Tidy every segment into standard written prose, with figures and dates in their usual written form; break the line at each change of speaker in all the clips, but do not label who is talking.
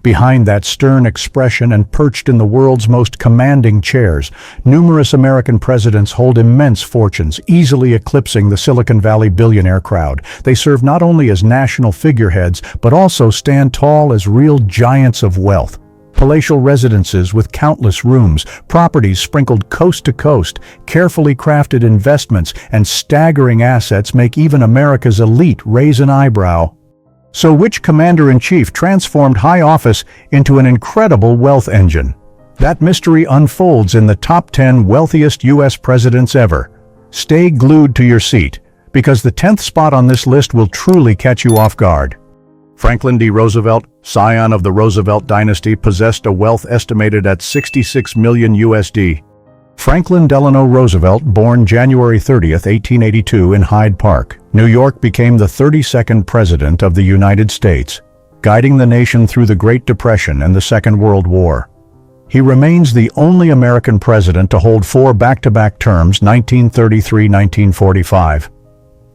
Behind that stern expression and perched in the world's most commanding chairs, numerous American presidents hold immense fortunes, easily eclipsing the Silicon Valley billionaire crowd. They serve not only as national figureheads, but also stand tall as real giants of wealth. Palatial residences with countless rooms, properties sprinkled coast to coast, carefully crafted investments, and staggering assets make even America's elite raise an eyebrow. So which commander-in-chief transformed high office into an incredible wealth engine? That mystery unfolds in the top 10 wealthiest U.S. presidents ever. Stay glued to your seat, because the 10th spot on this list will truly catch you off guard. Franklin D. Roosevelt, scion of the Roosevelt dynasty, possessed a wealth estimated at $66 million USD. Franklin Delano Roosevelt, born January 30, 1882 in Hyde Park, New York, became the 32nd President of the United States, guiding the nation through the Great Depression and the Second World War. He remains the only American president to hold 4 back-to-back terms, 1933-1945,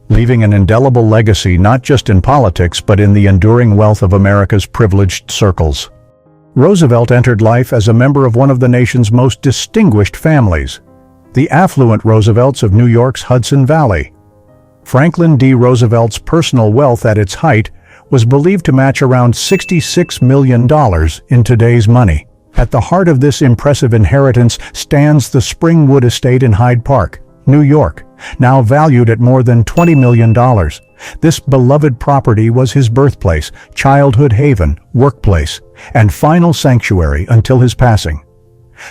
leaving an indelible legacy not just in politics but in the enduring wealth of America's privileged circles. Roosevelt entered life as a member of one of the nation's most distinguished families, the affluent Roosevelts of New York's Hudson Valley. Franklin D. Roosevelt's personal wealth at its height was believed to match around $66 million in today's money. At the heart of this impressive inheritance stands the Springwood Estate in Hyde Park, New York, now valued at more than $20 million. This beloved property was his birthplace, childhood haven, workplace, and final sanctuary until his passing.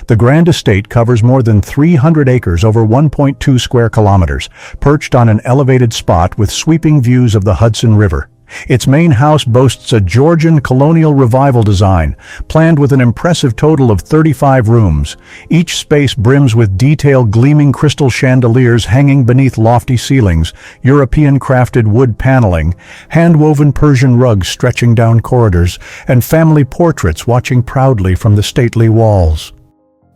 The grand estate covers more than 300 acres over 1.2 square kilometers, perched on an elevated spot with sweeping views of the Hudson River. Its main house boasts a Georgian colonial revival design, planned with an impressive total of 35 rooms. Each space brims with detailed gleaming crystal chandeliers hanging beneath lofty ceilings, European-crafted wood paneling, hand-woven Persian rugs stretching down corridors, and family portraits watching proudly from the stately walls.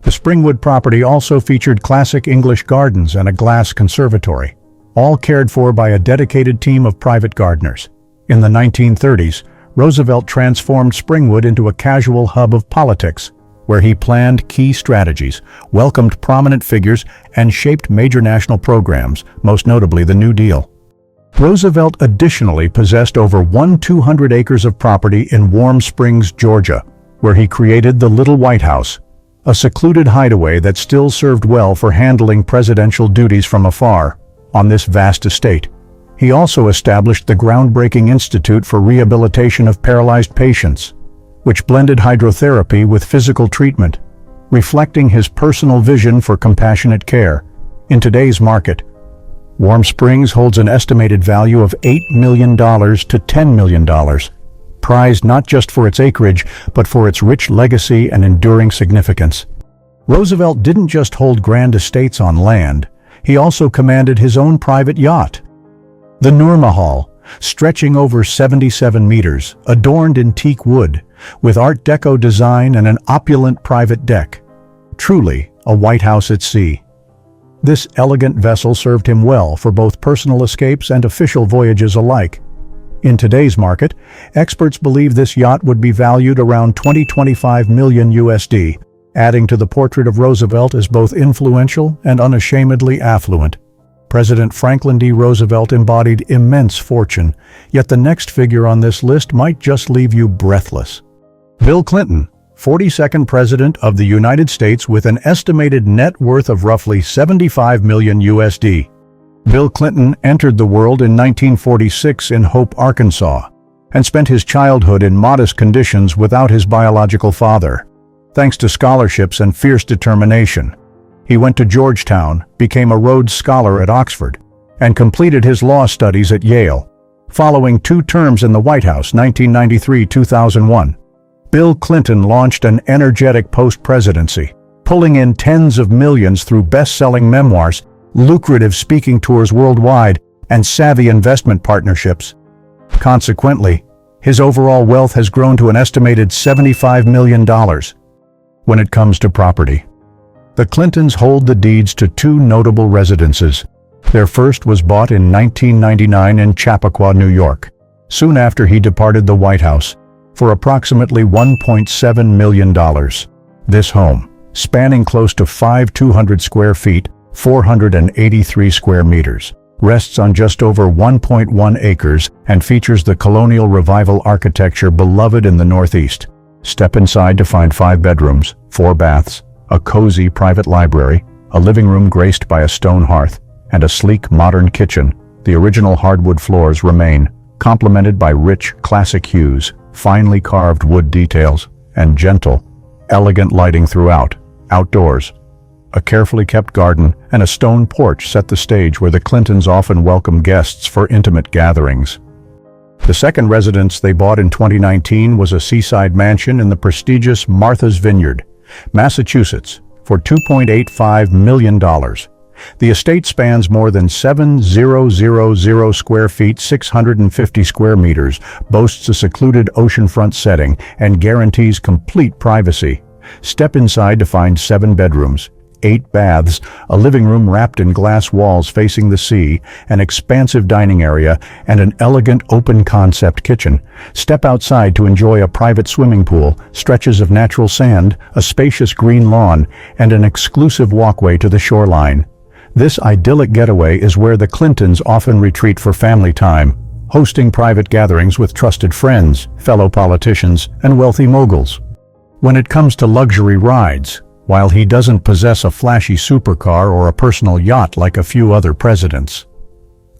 The Springwood property also featured classic English gardens and a glass conservatory, all cared for by a dedicated team of private gardeners. In the 1930s, Roosevelt transformed Springwood into a casual hub of politics, where he planned key strategies, welcomed prominent figures, and shaped major national programs, most notably the New Deal. Roosevelt additionally possessed over 1,200 acres of property in Warm Springs, Georgia, where he created the Little White House, a secluded hideaway that still served well for handling presidential duties from afar. On this vast estate, he also established the groundbreaking Institute for Rehabilitation of Paralyzed Patients, which blended hydrotherapy with physical treatment, reflecting his personal vision for compassionate care. In today's market, Warm Springs holds an estimated value of $8 million to $10 million, prized not just for its acreage, but for its rich legacy and enduring significance. Roosevelt didn't just hold grand estates on land, he also commanded his own private yacht, the Noormahal, stretching over 77 meters, adorned in teak wood, with Art Deco design and an opulent private deck. Truly a White House at sea. This elegant vessel served him well for both personal escapes and official voyages alike. In today's market, experts believe this yacht would be valued around $20–25 million USD, adding to the portrait of Roosevelt as both influential and unashamedly affluent. President Franklin D. Roosevelt embodied immense fortune, yet the next figure on this list might just leave you breathless. Bill Clinton, 42nd President of the United States with an estimated net worth of roughly $75 million USD. Bill Clinton entered the world in 1946 in Hope, Arkansas, and spent his childhood in modest conditions without his biological father. Thanks to scholarships and fierce determination, he went to Georgetown, became a Rhodes Scholar at Oxford, and completed his law studies at Yale. Following 2 terms in the White House, 1993–2001, Bill Clinton launched an energetic post-presidency, pulling in tens of millions through best-selling memoirs, lucrative speaking tours worldwide, and savvy investment partnerships. Consequently, his overall wealth has grown to an estimated $75 million. When it comes to property, the Clintons hold the deeds to 2 notable residences. Their first was bought in 1999 in Chappaqua, New York, soon after he departed the White House. for approximately $1.7 million. This home, spanning close to 200 square feet, 483 square meters, rests on just over 1.1 acres and features the colonial revival architecture beloved in the Northeast. Step inside to find 5 bedrooms, 4 baths, a cozy private library, a living room graced by a stone hearth, and a sleek modern kitchen. The original hardwood floors remain, complemented by rich, classic hues, finely carved wood details, and gentle, elegant lighting throughout. Outdoors, a carefully kept garden and a stone porch set the stage where the Clintons often welcome guests for intimate gatherings. The second residence they bought in 2019 was a seaside mansion in the prestigious Martha's Vineyard, Massachusetts, for $2.85 million. The estate spans more than 7,000 square feet, 650 square meters, boasts a secluded oceanfront setting, and guarantees complete privacy. Step inside to find 7 bedrooms, 8 baths, a living room wrapped in glass walls facing the sea, an expansive dining area, and an elegant open-concept kitchen. Step outside to enjoy a private swimming pool, stretches of natural sand, a spacious green lawn, and an exclusive walkway to the shoreline. This idyllic getaway is where the Clintons often retreat for family time, hosting private gatherings with trusted friends, fellow politicians, and wealthy moguls. When it comes to luxury rides, while he doesn't possess a flashy supercar or a personal yacht like a few other presidents,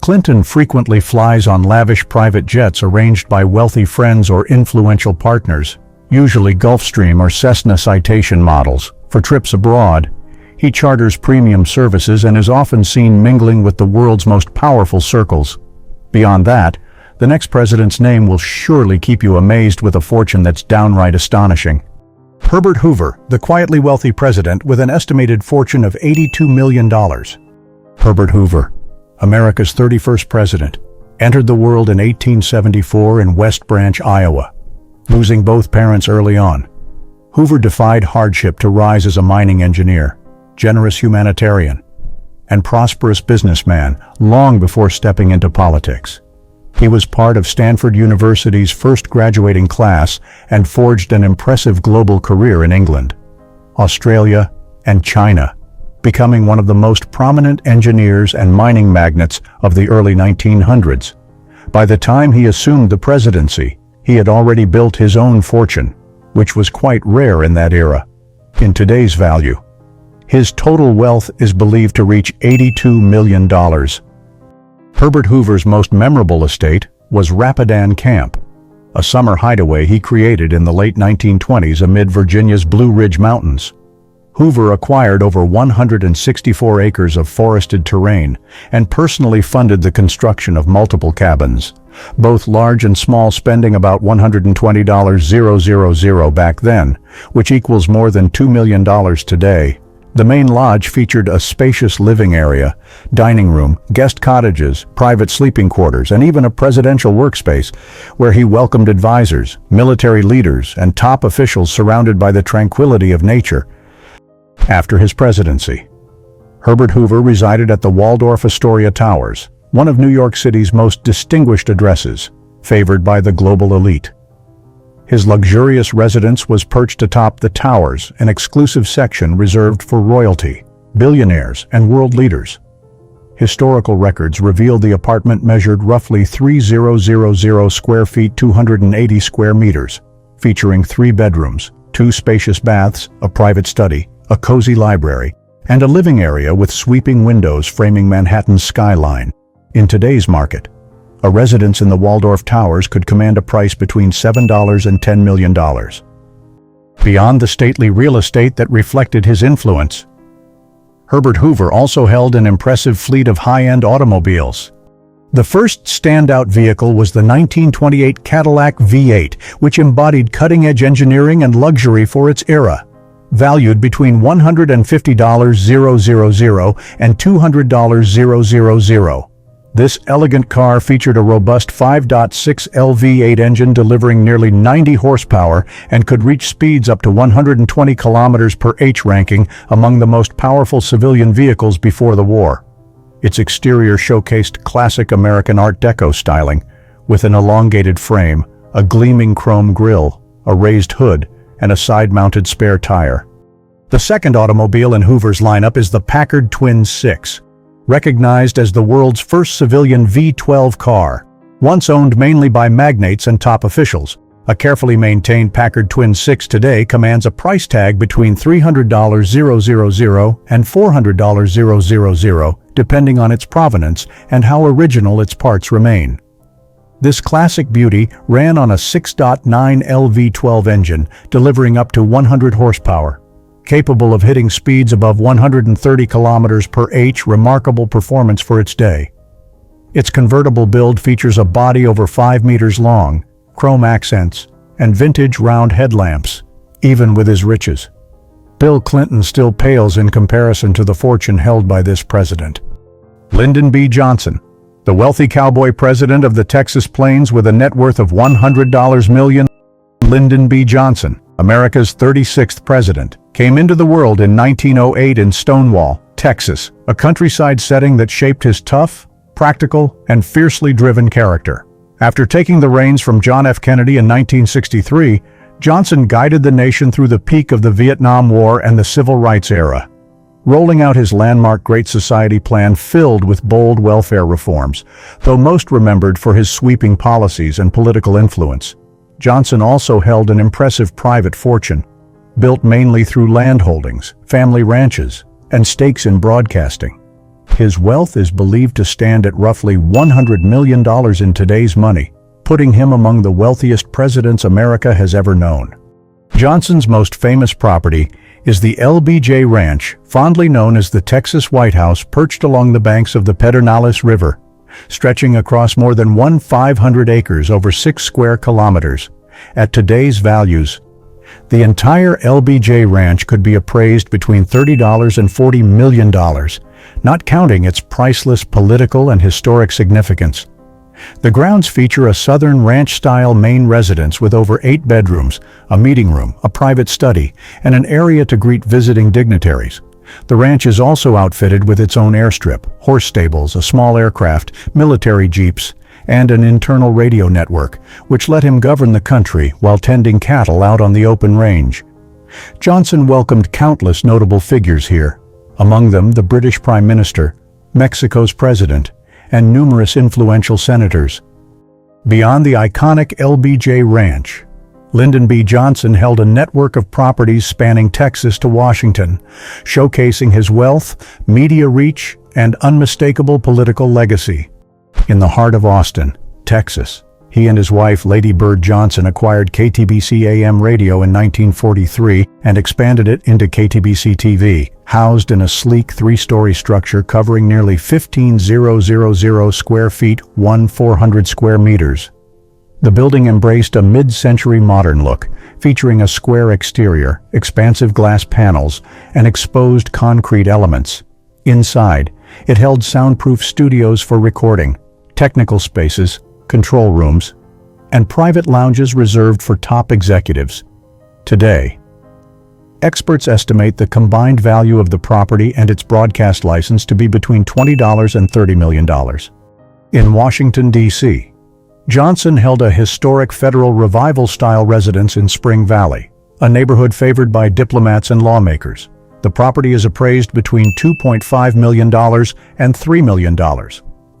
Clinton frequently flies on lavish private jets arranged by wealthy friends or influential partners, usually Gulfstream or Cessna Citation models. For trips abroad, he charters premium services and is often seen mingling with the world's most powerful circles. Beyond that, the next president's name will surely keep you amazed with a fortune that's downright astonishing. Herbert Hoover, the quietly wealthy president with an estimated fortune of $82 million. Herbert Hoover, America's 31st president, entered the world in 1874 in West Branch, Iowa. Losing both parents early on, Hoover defied hardship to rise as a mining engineer, generous humanitarian, and prosperous businessman long before stepping into politics. He was part of Stanford University's first graduating class and forged an impressive global career in England, Australia, and China, becoming one of the most prominent engineers and mining magnates of the early 1900s. By the time he assumed the presidency, he had already built his own fortune, which was quite rare in that era. In today's value, his total wealth is believed to reach $82 million. Herbert Hoover's most memorable estate was Rapidan Camp, a summer hideaway he created in the late 1920s amid Virginia's Blue Ridge Mountains. Hoover acquired over 164 acres of forested terrain and personally funded the construction of multiple cabins, both large and small, spending about $120,000 back then, which equals more than $2 million today. The main lodge featured a spacious living area, dining room, guest cottages, private sleeping quarters, and even a presidential workspace where he welcomed advisors, military leaders, and top officials surrounded by the tranquility of nature. After his presidency, Herbert Hoover resided at the Waldorf Astoria Towers, one of New York City's most distinguished addresses, favored by the global elite. His luxurious residence was perched atop the towers, an exclusive section reserved for royalty, billionaires, and world leaders. Historical records reveal the apartment measured roughly 3,000 square feet, 280 square meters, featuring 3 bedrooms, 2 spacious baths, a private study, a cozy library, and a living area with sweeping windows framing Manhattan's skyline. In today's market, a residence in the Waldorf Towers could command a price between $7 and $10 million. Beyond the stately real estate that reflected his influence, Herbert Hoover also held an impressive fleet of high-end automobiles. The first standout vehicle was the 1928 Cadillac V8, which embodied cutting-edge engineering and luxury for its era. Valued between $150,000 and $200,000. This elegant car featured a robust 5.6L V8 engine delivering nearly 90 horsepower and could reach speeds up to 120 kilometers per h, ranking among the most powerful civilian vehicles before the war. Its exterior showcased classic American Art Deco styling, with an elongated frame, a gleaming chrome grille, a raised hood, and a side-mounted spare tire. The second automobile in Hoover's lineup is the Packard Twin 6, recognized as the world's first civilian V-12 car. Once owned mainly by magnates and top officials, a carefully maintained Packard Twin 6 today commands a price tag between $300,000 and $400,000, depending on its provenance and how original its parts remain. This classic beauty ran on a 6.9 LV12 engine, delivering up to 100 horsepower. Capable of hitting speeds above 130 kilometers per h, remarkable performance for its day. Its convertible build features a body over 5 meters long, chrome accents, and vintage round headlamps, even with his riches. Bill Clinton still pales in comparison to the fortune held by this president. Lyndon B. Johnson, the wealthy cowboy president of the Texas Plains with a net worth of $100 million. Lyndon B. Johnson, America's 36th president, came into the world in 1908 in Stonewall, Texas, a countryside setting that shaped his tough, practical, and fiercely driven character. After taking the reins from John F. Kennedy in 1963, Johnson guided the nation through the peak of the Vietnam War and the Civil Rights era, rolling out his landmark Great Society plan filled with bold welfare reforms, though most remembered for his sweeping policies and political influence. Johnson also held an impressive private fortune, built mainly through land holdings, family ranches, and stakes in broadcasting. His wealth is believed to stand at roughly $100 million in today's money, putting him among the wealthiest presidents America has ever known. Johnson's most famous property is the LBJ Ranch, fondly known as the Texas White House, perched along the banks of the Pedernales River, stretching across more than 1,500 acres over 6 square kilometers. At today's values, the entire LBJ Ranch could be appraised between $30 and $40 million, not counting its priceless political and historic significance. The grounds feature a southern ranch-style main residence with over 8 bedrooms, a meeting room, a private study, and an area to greet visiting dignitaries. The ranch is also outfitted with its own airstrip, horse stables, a small aircraft, military jeeps, and an internal radio network, which let him govern the country while tending cattle out on the open range. Johnson welcomed countless notable figures here, among them the British Prime Minister, Mexico's president, and numerous influential senators. Beyond the iconic LBJ Ranch, Lyndon B. Johnson held a network of properties spanning Texas to Washington, showcasing his wealth, media reach, and unmistakable political legacy. In the heart of Austin, Texas, he and his wife, Lady Bird Johnson, acquired KTBC AM radio in 1943 and expanded it into KTBC-TV, housed in a sleek 3-story structure covering nearly 15,000 square feet, 1,400 square meters. The building embraced a mid-century modern look, featuring a square exterior, expansive glass panels, and exposed concrete elements. Inside, it held soundproof studios for recording, technical spaces, control rooms, and private lounges reserved for top executives. Today, experts estimate the combined value of the property and its broadcast license to be between $20 and $30 million. In Washington, D.C., Johnson held a historic Federal Revival-style residence in Spring Valley, a neighborhood favored by diplomats and lawmakers. The property is appraised between $2.5 million and $3 million,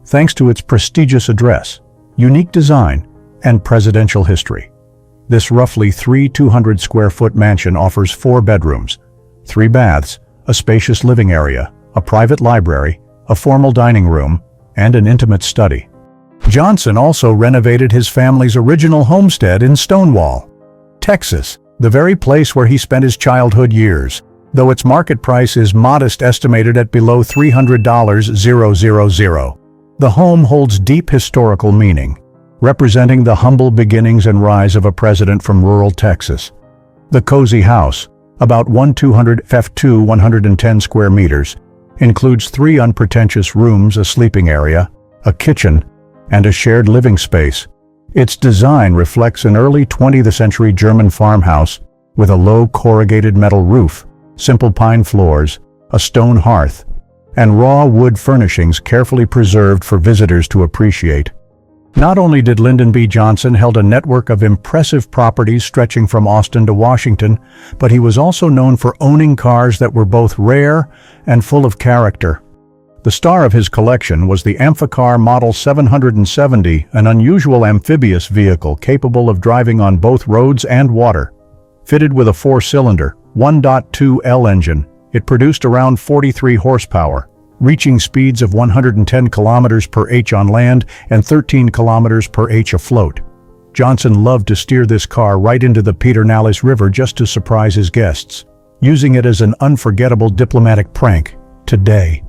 thanks to its prestigious address, unique design, and presidential history. This roughly 200-square-foot mansion offers 4 bedrooms, 3 baths, a spacious living area, a private library, a formal dining room, and an intimate study. Johnson also renovated his family's original homestead in Stonewall, Texas, the very place where he spent his childhood years, though its market price is modest, estimated at below $300,000. The home holds deep historical meaning, representing the humble beginnings and rise of a president from rural Texas. The cozy house, about 110 square meters, includes 3 unpretentious rooms, a sleeping area, a kitchen, and a shared living space. Its design reflects an early 20th century German farmhouse with a low corrugated metal roof, simple pine floors, a stone hearth, and raw wood furnishings carefully preserved for visitors to appreciate. Not only did Lyndon B. Johnson held a network of impressive properties stretching from Austin to Washington, but he was also known for owning cars that were both rare and full of character. The star of his collection was the Amphicar Model 770, an unusual amphibious vehicle capable of driving on both roads and water. Fitted with a 4-cylinder, 1.2L engine, it produced around 43 horsepower, reaching speeds of 110 kilometers per h on land and 13 kilometers per h afloat. Johnson loved to steer this car right into the Pedernales River just to surprise his guests, using it as an unforgettable diplomatic prank. Today,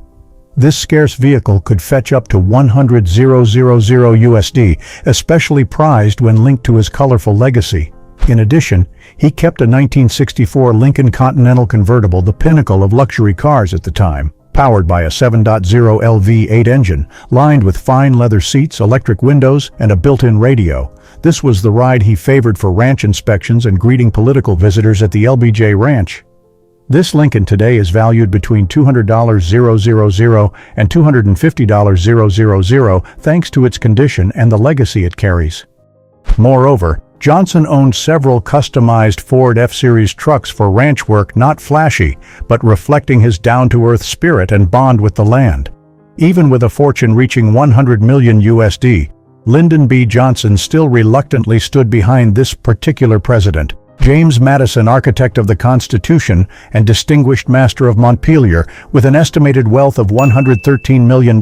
this scarce vehicle could fetch up to $100,000 USD, especially prized when linked to his colorful legacy. In addition, he kept a 1964 Lincoln Continental convertible, the pinnacle of luxury cars at the time, powered by a 7.0L V8 engine, lined with fine leather seats, electric windows, and a built-in radio. This was the ride he favored for ranch inspections and greeting political visitors at the LBJ Ranch. This Lincoln today is valued between $200,000 and $250,000 thanks to its condition and the legacy it carries. Moreover, Johnson owned several customized Ford F-Series trucks for ranch work, not flashy, but reflecting his down-to-earth spirit and bond with the land. Even with a fortune reaching $100 million USD, Lyndon B. Johnson still reluctantly stood behind this particular president. James Madison, architect of the Constitution and distinguished master of Montpelier, with an estimated wealth of $113 million.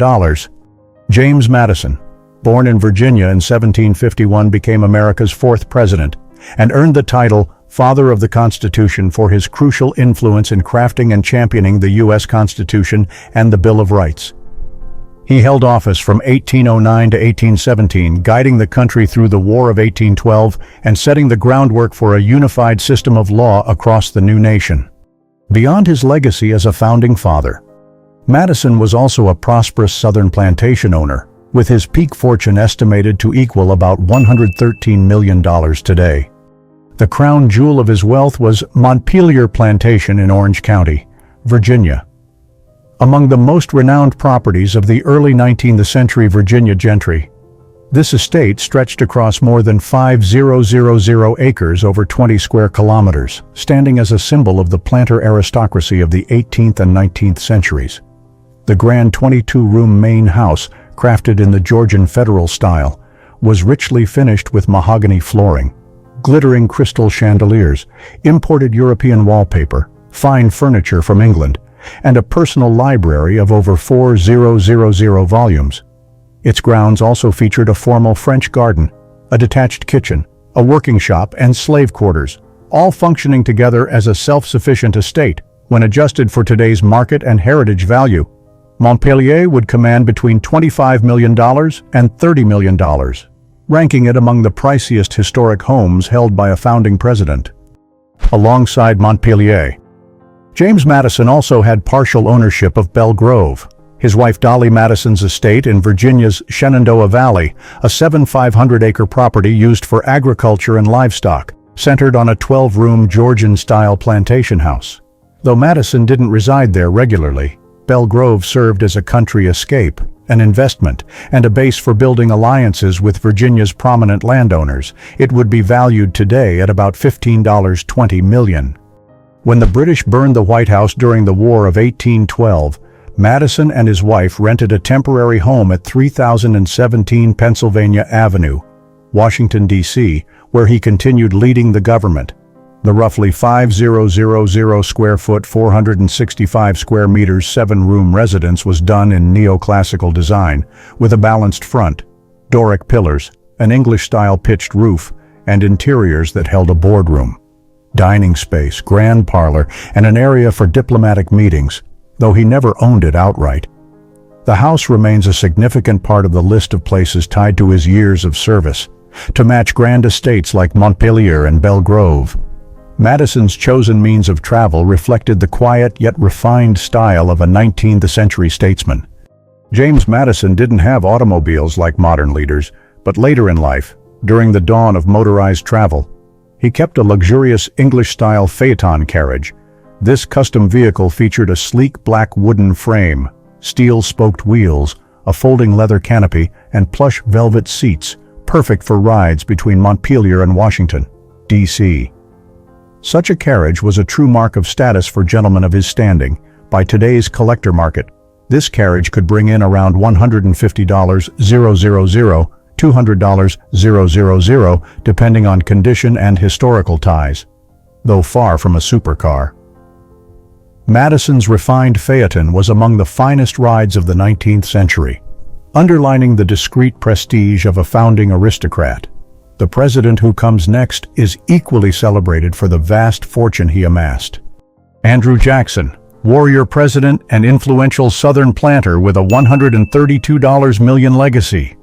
James Madison, born in Virginia in 1751, became America's 4th president and earned the title Father of the Constitution for his crucial influence in crafting and championing the U.S. Constitution and the Bill of Rights. He held office from 1809 to 1817, guiding the country through the War of 1812 and setting the groundwork for a unified system of law across the new nation. Beyond his legacy as a founding father, Madison was also a prosperous Southern plantation owner, with his peak fortune estimated to equal about $113 million today. The crown jewel of his wealth was Montpelier Plantation in Orange County, Virginia. Among the most renowned properties of the early 19th century Virginia gentry, this estate stretched across more than 5,000 acres over 20 square kilometers, standing as a symbol of the planter aristocracy of the 18th and 19th centuries. The grand 22-room main house, crafted in the Georgian federal style, was richly finished with mahogany flooring, glittering crystal chandeliers, imported European wallpaper, fine furniture from England, and a personal library of over 4,000 volumes. Its grounds also featured a formal French garden, a detached kitchen, a working shop, and slave quarters, all functioning together as a self-sufficient estate. When adjusted for today's market and heritage value, Montpelier would command between $25 million and $30 million, ranking it among the priciest historic homes held by a founding president. Alongside Montpelier, James Madison also had partial ownership of Belle Grove, his wife Dolly Madison's estate in Virginia's Shenandoah Valley, a 7,500-acre property used for agriculture and livestock, centered on a 12-room Georgian-style plantation house. Though Madison didn't reside there regularly, Belle Grove served as a country escape, an investment, and a base for building alliances with Virginia's prominent landowners. It would be valued today at about $15.20 million. When the British burned the White House during the War of 1812, Madison and his wife rented a temporary home at 3017 Pennsylvania Avenue, Washington, D.C., where he continued leading the government. The roughly 5,000 square foot, 465 square meters, 7-room residence was done in neoclassical design, with a balanced front, Doric pillars, an English-style pitched roof, and interiors that held a boardroom, dining space, grand parlor, and an area for diplomatic meetings, though he never owned it outright. The house remains a significant part of the list of places tied to his years of service, to match grand estates like Montpelier and Belle Grove. Madison's chosen means of travel reflected the quiet yet refined style of a 19th century statesman. James Madison didn't have automobiles like modern leaders, but later in life, during the dawn of motorized travel, he kept a luxurious English-style phaeton carriage. This custom vehicle featured a sleek black wooden frame, steel-spoked wheels, a folding leather canopy, and plush velvet seats, perfect for rides between Montpelier and Washington, D.C. Such a carriage was a true mark of status for gentlemen of his standing. By today's collector market, this carriage could bring in around $150,000, $200,000, depending on condition and historical ties, though far from a supercar. Madison's refined phaeton was among the finest rides of the 19th century, underlining the discreet prestige of a founding aristocrat. The president who comes next is equally celebrated for the vast fortune he amassed. Andrew Jackson, warrior president and influential Southern planter with a $132 million legacy.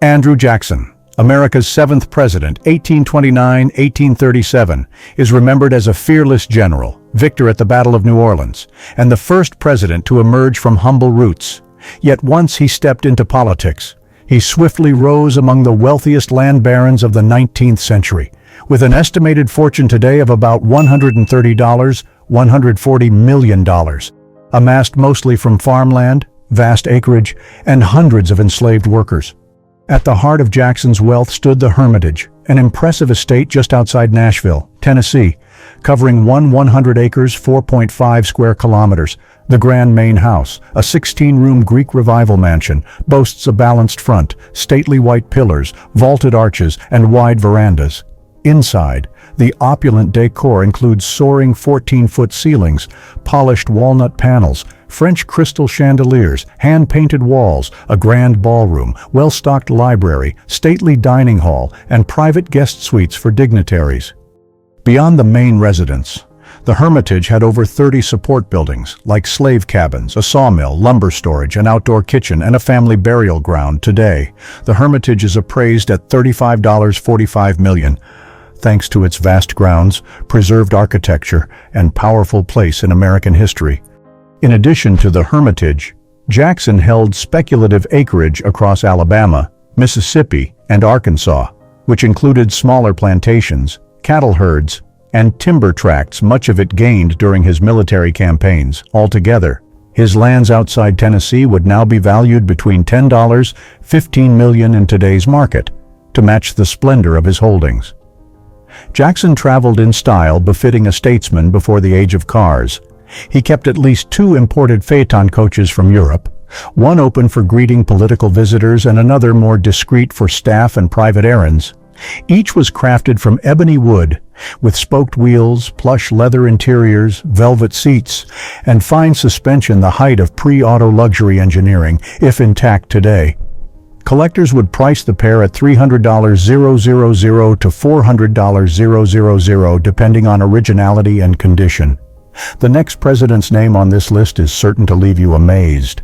Andrew Jackson, America's 7th president, 1829-1837, is remembered as a fearless general, victor at the Battle of New Orleans, and the first president to emerge from humble roots. Yet once he stepped into politics, he swiftly rose among the wealthiest land barons of the 19th century, with an estimated fortune today of about $140 million, amassed mostly from farmland, vast acreage, and hundreds of enslaved workers. At the heart of Jackson's wealth stood the Hermitage, an impressive estate just outside Nashville, Tennessee, covering 100 acres, 4.5 square kilometers. The Grand Main House, a 16-room Greek Revival mansion, boasts a balanced front, stately white pillars, vaulted arches, and wide verandas. Inside, the opulent decor includes soaring 14-foot ceilings, polished walnut panels, French crystal chandeliers, hand-painted walls, a grand ballroom, well-stocked library, stately dining hall, and private guest suites for dignitaries. Beyond the main residence, the Hermitage had over 30 support buildings, like slave cabins, a sawmill, lumber storage, an outdoor kitchen, and a family burial ground. Today, the Hermitage is appraised at $35.45 million, thanks to its vast grounds, preserved architecture, and powerful place in American history. In addition to the Hermitage, Jackson held speculative acreage across Alabama, Mississippi, and Arkansas, which included smaller plantations, cattle herds, and timber tracts, much of it gained during his military campaigns. Altogether, his lands outside Tennessee would now be valued between $15 million in today's market, to match the splendor of his holdings. Jackson traveled in style befitting a statesman before the age of cars. He kept at least 2 imported phaeton coaches from Europe, one open for greeting political visitors and another more discreet for staff and private errands. Each was crafted from ebony wood, with spoked wheels, plush leather interiors, velvet seats, and fine suspension, the height of pre-auto luxury engineering, if intact today. Collectors would price the pair at $300,000 to $400,000, depending on originality and condition. The next president's name on this list is certain to leave you amazed.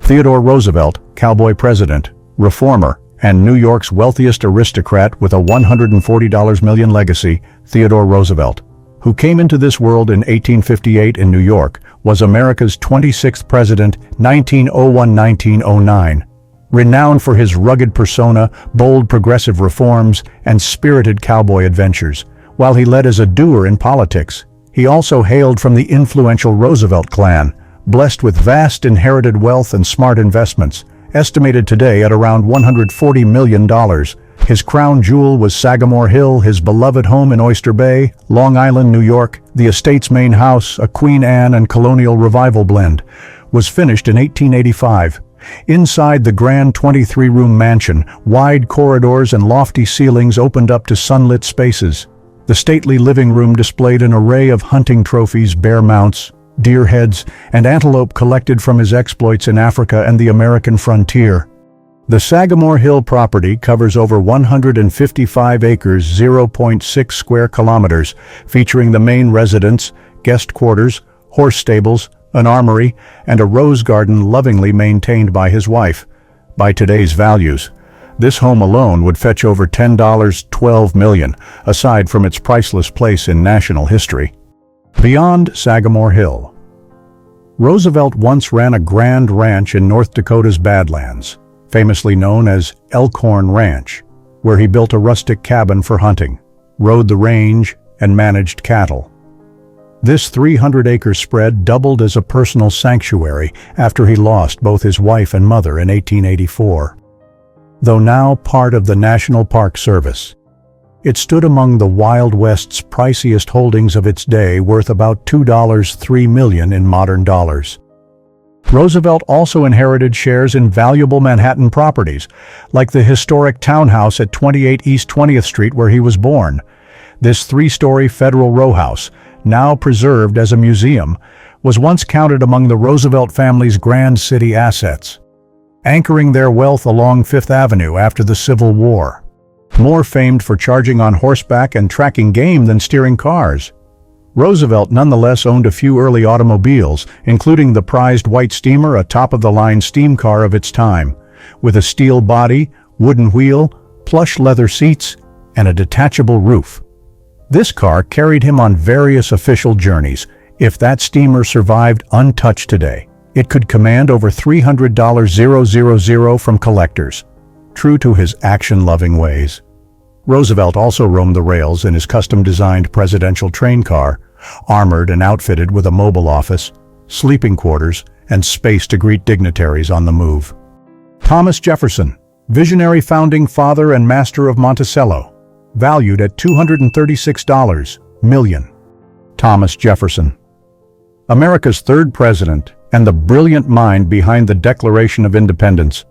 Theodore Roosevelt, cowboy president, reformer, and New York's wealthiest aristocrat with a $140 million legacy. Theodore Roosevelt, who came into this world in 1858 in New York, was America's 26th president, 1901-1909. Renowned for his rugged persona, bold progressive reforms, and spirited cowboy adventures. While he led as a doer in politics, he also hailed from the influential Roosevelt clan, blessed with vast inherited wealth and smart investments, estimated today at around $140 million. His crown jewel was Sagamore Hill, his beloved home in Oyster Bay, Long Island, New York. The estate's main house, a Queen Anne and Colonial Revival blend, was finished in 1885. Inside the grand 23-room mansion, wide corridors and lofty ceilings opened up to sunlit spaces. The stately living room displayed an array of hunting trophies, bear mounts, deer heads, and antelope collected from his exploits in Africa and the American frontier. The Sagamore Hill property covers over 155 acres, 0.6 square kilometers, featuring the main residence, guest quarters, horse stables, an armory, and a rose garden lovingly maintained by his wife. By today's values, this home alone would fetch over $12 million, aside from its priceless place in national history. Beyond Sagamore Hill, Roosevelt once ran a grand ranch in North Dakota's Badlands, famously known as Elkhorn Ranch, where he built a rustic cabin for hunting, rode the range, and managed cattle. This 300-acre spread doubled as a personal sanctuary after he lost both his wife and mother in 1884. Though now part of the National Park Service, it stood among the Wild West's priciest holdings of its day, worth about $2.3 million in modern dollars. Roosevelt also inherited shares in valuable Manhattan properties, like the historic townhouse at 28 East 20th Street where he was born. This three-story federal row house, now preserved as a museum, was once counted among the Roosevelt family's grand city assets, anchoring their wealth along Fifth Avenue after the Civil War. More famed for charging on horseback and tracking game than steering cars, Roosevelt nonetheless owned a few early automobiles, including the prized white steamer, a top-of-the-line steam car of its time, with a steel body, wooden wheel, plush leather seats, and a detachable roof. This car carried him on various official journeys. If that steamer survived untouched today, it could command over $300,000 from collectors, true to his action-loving ways. Roosevelt also roamed the rails in his custom-designed presidential train car, armored and outfitted with a mobile office, sleeping quarters, and space to greet dignitaries on the move. Thomas Jefferson, visionary founding father and master of Monticello, valued at $236 million. Thomas Jefferson, America's third president and the brilliant mind behind the Declaration of Independence,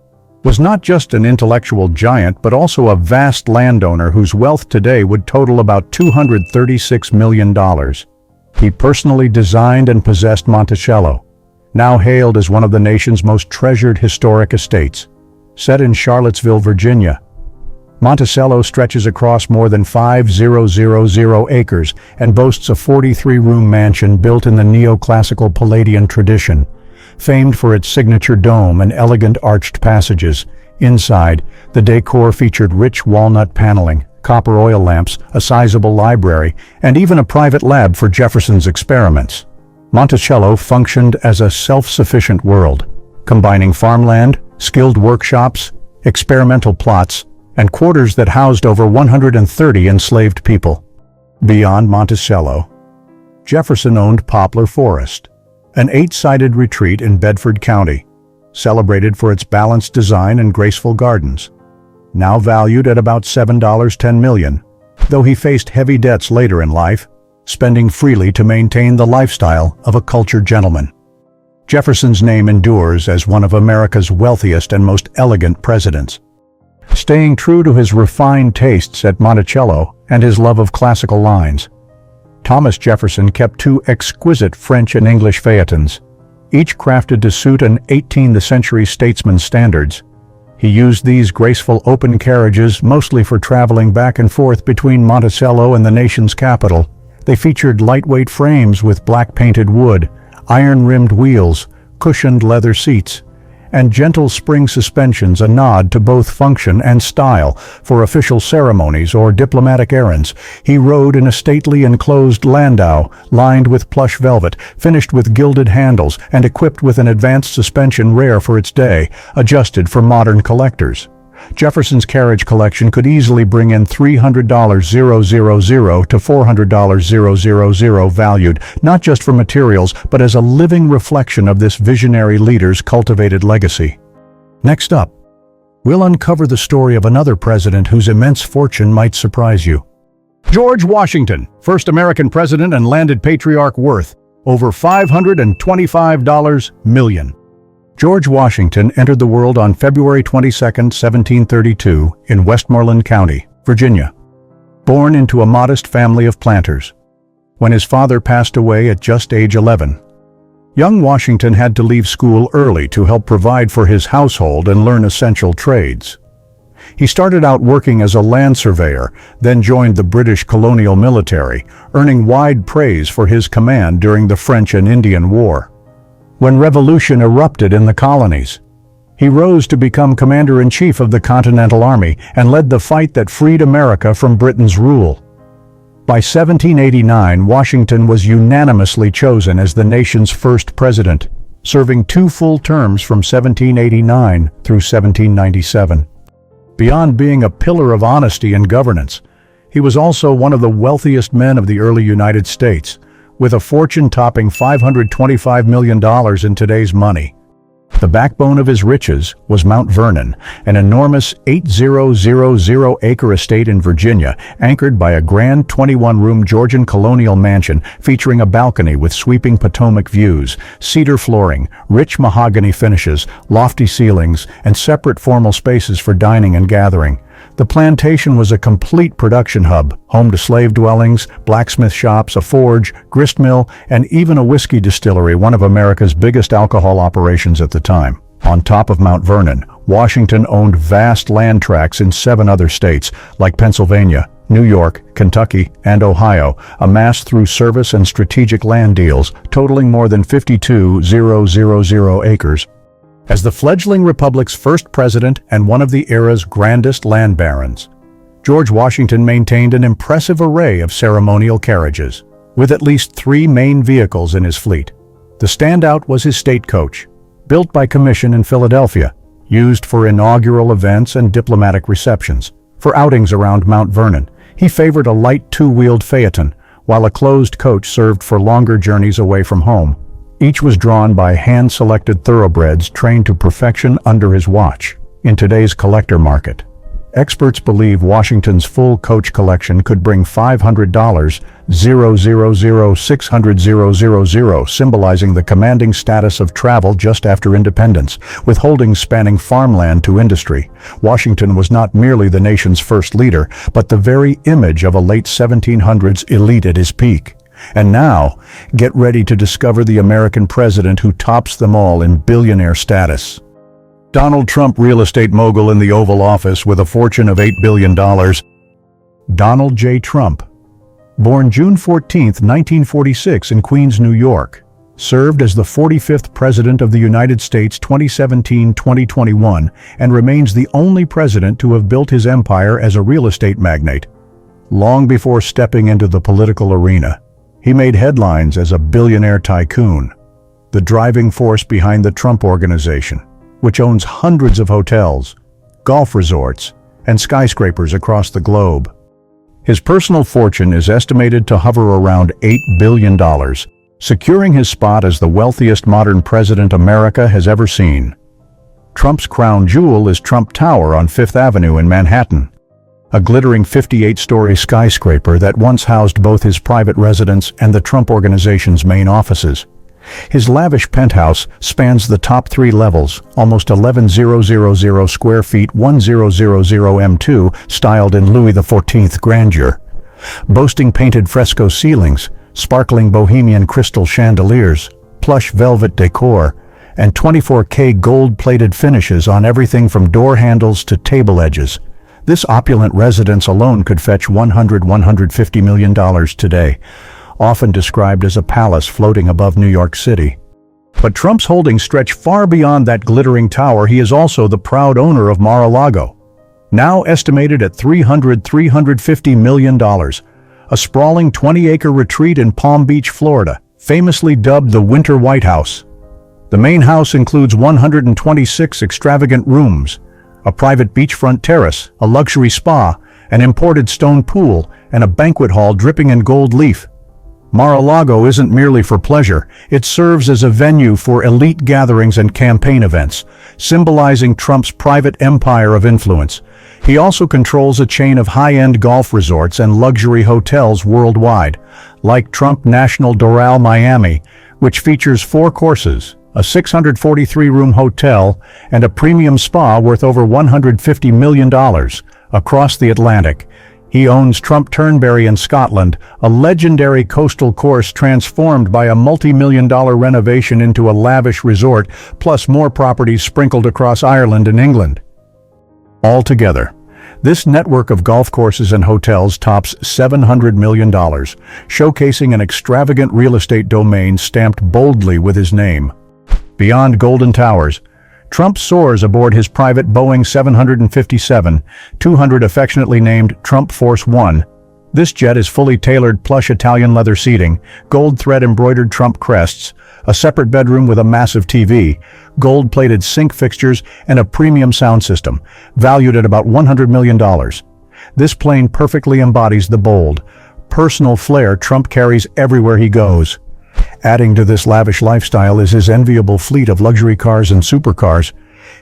was not just an intellectual giant but also a vast landowner whose wealth today would total about $236 million. He personally designed and possessed Monticello, now hailed as one of the nation's most treasured historic estates. Set in Charlottesville, Virginia, Monticello stretches across more than 5,000 acres and boasts a 43-room mansion built in the neoclassical Palladian tradition, famed for its signature dome and elegant arched passages. Inside, the decor featured rich walnut paneling, copper oil lamps, a sizable library, and even a private lab for Jefferson's experiments. Monticello functioned as a self-sufficient world, combining farmland, skilled workshops, experimental plots, and quarters that housed over 130 enslaved people. Beyond Monticello, Jefferson owned Poplar Forest, an 8-sided retreat in Bedford County, celebrated for its balanced design and graceful gardens. Now valued at about $7.10 million, though he faced heavy debts later in life, spending freely to maintain the lifestyle of a cultured gentleman. Jefferson's name endures as one of America's wealthiest and most elegant presidents. Staying true to his refined tastes at Monticello and his love of classical lines, Thomas Jefferson kept 2 exquisite French and English phaetons, each crafted to suit an 18th century statesman's standards. He used these graceful open carriages mostly for traveling back and forth between Monticello and the nation's capital. They featured lightweight frames with black painted wood, iron-rimmed wheels, cushioned leather seats, and gentle spring suspensions, a nod to both function and style. For official ceremonies or diplomatic errands, he rode in a stately enclosed landau lined with plush velvet, finished with gilded handles, and equipped with an advanced suspension rare for its day, adjusted for modern collectors. Jefferson's carriage collection could easily bring in $300,000 to $400,000 valued, not just for materials, but as a living reflection of this visionary leader's cultivated legacy. Next up, we'll uncover the story of another president whose immense fortune might surprise you. George Washington, first American president and landed patriarch, worth over $525 million. George Washington entered the world on February 22, 1732, in Westmoreland County, Virginia. Born into a modest family of planters, when his father passed away at just age 11, young Washington had to leave school early to help provide for his household and learn essential trades. He started out working as a land surveyor, then joined the British colonial military, earning wide praise for his command during the French and Indian War. When revolution erupted in the colonies, he rose to become commander-in-chief of the Continental Army and led the fight that freed America from Britain's rule. By 1789, Washington was unanimously chosen as the nation's first president, serving 2 full terms from 1789 through 1797. Beyond being a pillar of honesty and governance, he was also one of the wealthiest men of the early United States, with a fortune topping $525 million in today's money. The backbone of his riches was Mount Vernon, an enormous 8,000-acre estate in Virginia, anchored by a grand 21-room Georgian colonial mansion featuring a balcony with sweeping Potomac views, cedar flooring, rich mahogany finishes, lofty ceilings, and separate formal spaces for dining and gathering. The plantation was a complete production hub, home to slave dwellings, blacksmith shops, a forge, grist mill, and even a whiskey distillery, one of America's biggest alcohol operations at the time. On top of Mount Vernon, Washington owned vast land tracts in 7 other states, like Pennsylvania, New York, Kentucky, and Ohio, amassed through service and strategic land deals, totaling more than 52,000 acres. As the fledgling republic's first president and one of the era's grandest land barons, George Washington maintained an impressive array of ceremonial carriages, with at least 3 main vehicles in his fleet. The standout was his state coach, built by commission in Philadelphia, used for inaugural events and diplomatic receptions. For outings around Mount Vernon, he favored a light 2-wheeled phaeton, while a closed coach served for longer journeys away from home. Each was drawn by hand-selected thoroughbreds trained to perfection under his watch. In today's collector market, experts believe Washington's full coach collection could bring $500,000, symbolizing the commanding status of travel just after independence. With holdings spanning farmland to industry, Washington was not merely the nation's first leader, but the very image of a late 1700s elite at his peak. And now, get ready to discover the American president who tops them all in billionaire status. Donald Trump, real estate mogul in the Oval Office with a fortune of $8 billion. Donald J. Trump, born June 14, 1946 in Queens, New York, served as the 45th President of the United States 2017-2021 and remains the only president to have built his empire as a real estate magnate. Long before stepping into the political arena, he made headlines as a billionaire tycoon, the driving force behind the Trump Organization, which owns hundreds of hotels, golf resorts, and skyscrapers across the globe. His personal fortune is estimated to hover around $8 billion, securing his spot as the wealthiest modern president America has ever seen. Trump's crown jewel is Trump Tower on Fifth Avenue in Manhattan, a glittering 58-story skyscraper that once housed both his private residence and the Trump Organization's main offices. His lavish penthouse spans the top 3 levels, almost 11,000 square feet, 1000 m2, styled in Louis XIV grandeur. Boasting painted fresco ceilings, sparkling bohemian crystal chandeliers, plush velvet decor, and 24K gold-plated finishes on everything from door handles to table edges. This opulent residence alone could fetch $150 million today, often described as a palace floating above New York City. But Trump's holdings stretch far beyond that glittering tower. He is also the proud owner of Mar-a-Lago, now estimated at $350 million, a sprawling 20-acre retreat in Palm Beach, Florida, famously dubbed the Winter White House. The main house includes 126 extravagant rooms, a private beachfront terrace, a luxury spa, an imported stone pool, and a banquet hall dripping in gold leaf. Mar-a-Lago isn't merely for pleasure, it serves as a venue for elite gatherings and campaign events, symbolizing Trump's private empire of influence. He also controls a chain of high-end golf resorts and luxury hotels worldwide, like Trump National Doral Miami, which features 4 courses, a 643-room hotel, and a premium spa worth over $150 million across the Atlantic. He owns Trump Turnberry in Scotland, a legendary coastal course transformed by a multi-million-dollar renovation into a lavish resort, plus more properties sprinkled across Ireland and England. Altogether, this network of golf courses and hotels tops $700 million, showcasing an extravagant real estate domain stamped boldly with his name. Beyond Golden Towers, Trump soars aboard his private Boeing 757-200, affectionately named Trump Force One. This jet is fully tailored plush Italian leather seating, gold thread-embroidered Trump crests, a separate bedroom with a massive TV, gold-plated sink fixtures, and a premium sound system, valued at about $100 million. This plane perfectly embodies the bold, personal flair Trump carries everywhere he goes. Adding to this lavish lifestyle is his enviable fleet of luxury cars and supercars.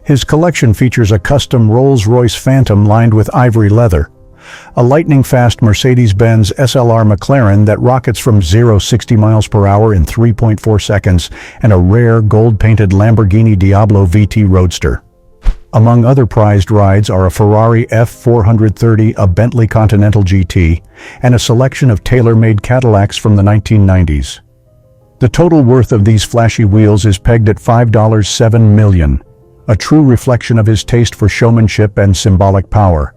His collection features a custom Rolls-Royce Phantom lined with ivory leather, a lightning-fast Mercedes-Benz SLR McLaren that rockets from 0-60 miles per hour in 3.4 seconds, and a rare gold-painted Lamborghini Diablo VT Roadster. Among other prized rides are a Ferrari F430, a Bentley Continental GT, and a selection of tailor-made Cadillacs from the 1990s. The total worth of these flashy wheels is pegged at $5.7 million, a true reflection of his taste for showmanship and symbolic power.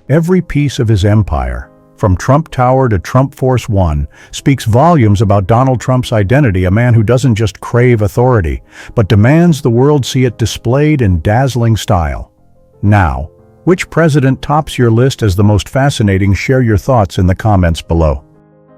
Every piece of his empire, from Trump Tower to Trump Force One, speaks volumes about Donald Trump's identity, a man who doesn't just crave authority, but demands the world see it displayed in dazzling style. Now, which president tops your list as the most fascinating? Share your thoughts in the comments below.